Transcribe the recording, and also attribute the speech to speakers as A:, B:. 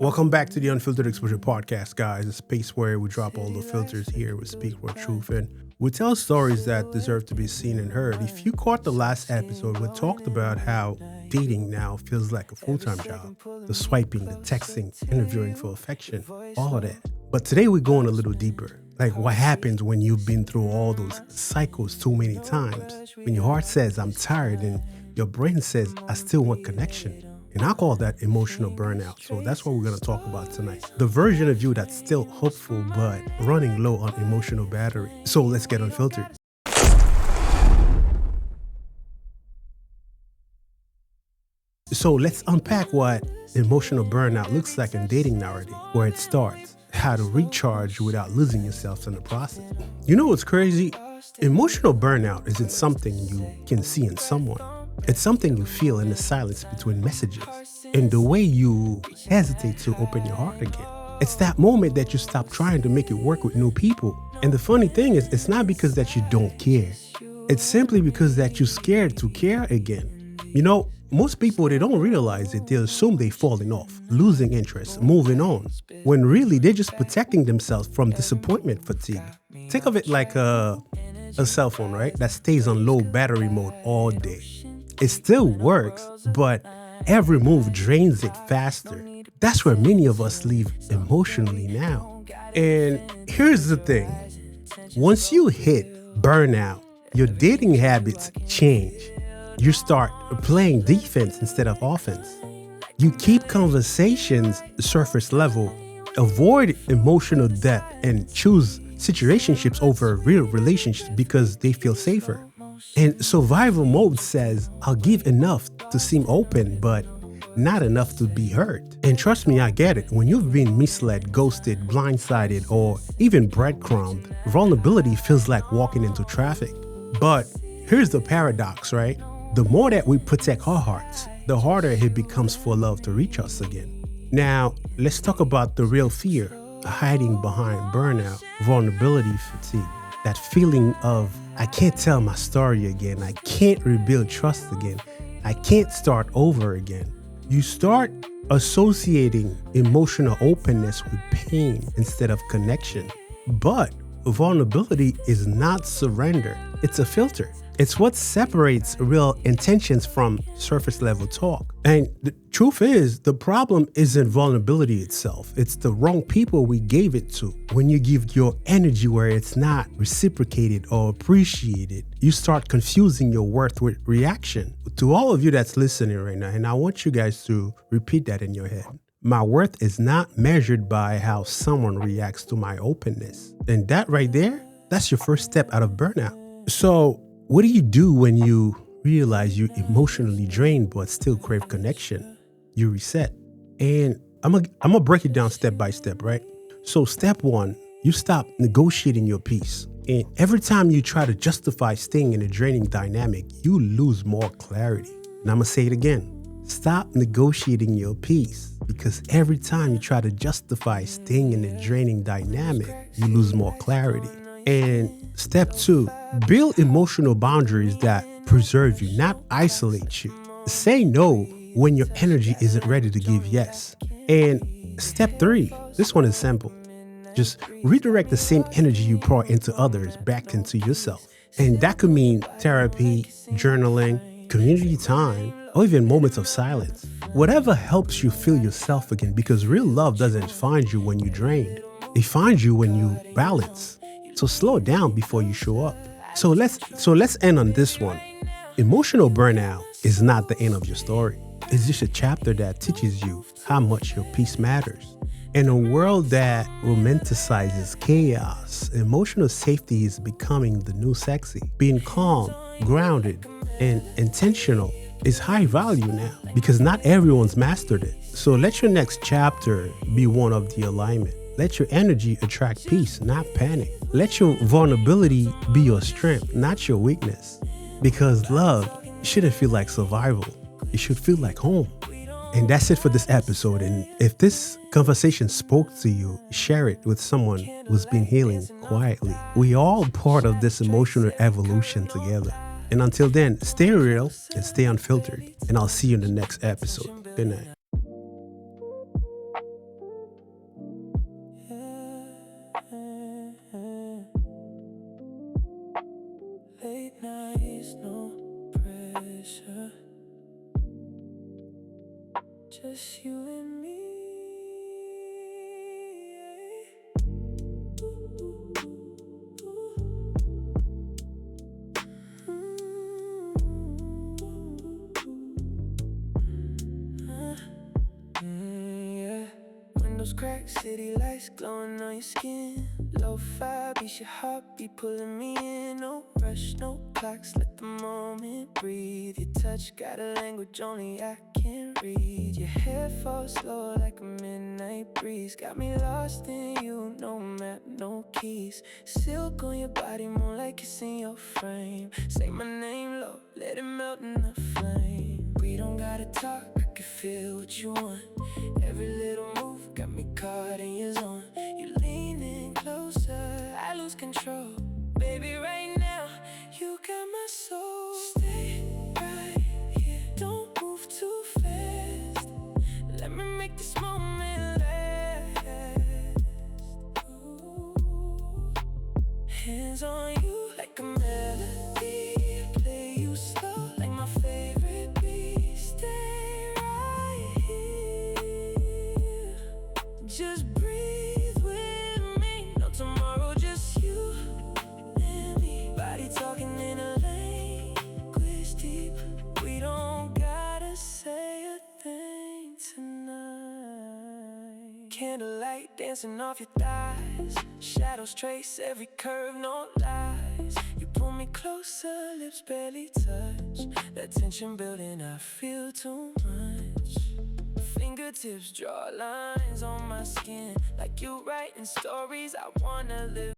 A: Welcome back to the Unfiltered Exposure Podcast, guys. A space where we drop all the filters here. We speak for truth and we tell stories that deserve to be seen and heard. If you caught the last episode, we talked about how dating now feels like a full-time job. The swiping, the texting, interviewing for affection, all of that. But today we're going a little deeper. Like what happens when you've been through all those cycles too many times. When your heart says, I'm tired, and your brain says, I still want connection. And I call that emotional burnout. So that's what we're going to talk about tonight. The version of you that's still hopeful, but running low on emotional battery. So let's get unfiltered. So let's unpack what emotional burnout looks like in dating nowadays, where it starts, how to recharge without losing yourself in the process. You know what's crazy? Emotional burnout isn't something you can see in someone. It's something you feel in the silence between messages, in the way you hesitate to open your heart again. It's that moment that you stop trying to make it work with new people. And the funny thing is, it's not because that you don't care. It's simply because that you're scared to care again. You know, most people, they don't realize it. They assume they're falling off, losing interest, moving on, when really they're just protecting themselves from disappointment fatigue. Think of it like a cell phone, right? That stays on low battery mode all day. It still works, but every move drains it faster. That's where many of us live emotionally now. And here's the thing. Once you hit burnout, your dating habits change. You start playing defense instead of offense. You keep conversations surface level, avoid emotional depth, and choose situationships over real relationships because they feel safer. And survival mode says, I'll give enough to seem open, but not enough to be hurt. And trust me, I get it. When you've been misled, ghosted, blindsided, or even breadcrumbed, vulnerability feels like walking into traffic. But here's the paradox, right? The more that we protect our hearts, the harder it becomes for love to reach us again. Now, let's talk about the real fear hiding behind burnout, vulnerability fatigue. That feeling of, I can't tell my story again. I can't rebuild trust again. I can't start over again. You start associating emotional openness with pain instead of connection. But vulnerability is not surrender. It's a filter. It's what separates real intentions from surface level talk. And the truth is, the problem isn't vulnerability itself. It's the wrong people we gave it to. When you give your energy where it's not reciprocated or appreciated, you start confusing your worth with reaction. To all of you that's listening right now, and I want you guys to repeat that in your head. My worth is not measured by how someone reacts to my openness. And that right there, that's your first step out of burnout. So what do you do when you realize you're emotionally drained but still crave connection? You reset. And I'm gonna break it down step by step, right? So step one, you stop negotiating your peace. And every time you try to justify staying in a draining dynamic, you lose more clarity. And I'm gonna say it again. Stop negotiating your peace, because every time you try to justify staying in a draining dynamic, you lose more clarity. And step two, build emotional boundaries that preserve you, not isolate you. Say no when your energy isn't ready to give yes. And step three, this one is simple. Just redirect the same energy you pour into others back into yourself. And that could mean therapy, journaling, community time, or even moments of silence. Whatever helps you feel yourself again, because real love doesn't find you when you're drained. It finds you when you balance. So slow down before you show up. So let's end on this one. Emotional burnout is not the end of your story. It's just a chapter that teaches you how much your peace matters. In a world that romanticizes chaos, emotional safety is becoming the new sexy. Being calm, grounded, and intentional is high value now, because not everyone's mastered it. So let your next chapter be one of the alignment. Let your energy attract peace, not panic. Let your vulnerability be your strength, not your weakness. Because love shouldn't feel like survival. It should feel like home. And that's it for this episode. And if this conversation spoke to you, share it with someone who's been healing quietly. We all part of this emotional evolution together. And until then, stay real and stay unfiltered. And I'll see you in the next episode. Good night.
B: just you and me. Yeah. Windows cracked, city lights glowing on your skin. Lo-fi beats your heartbeat pulling me in. No rush, no clocks, let the moment breathe. Your touch got a language only I can read. Your hair falls slow like a midnight breeze. Got me lost in you, no map, no keys. Silk on your body, moonlight kissing your frame. Say my name low, let it melt in the flame. We don't gotta talk, I can feel what you want. Every little move got me caught in your zone. You leaning closer, I lose control. Baby, right now, you got my soul. Stay right here, don't move too fast. Let me make this moment last. Ooh. Hands on you like a melody. Play you slow like my favorite beat. Stay right here, just breathe with me. No tomorrow, just you and me. Body talking in a language deep. We don't gotta say a thing tonight. Candlelight dancing off your thighs. Shadows trace every curve, no lies. You pull me closer, lips barely touch. That tension building, I feel too much. Fingertips draw lines on my skin, like you writing stories I wanna live.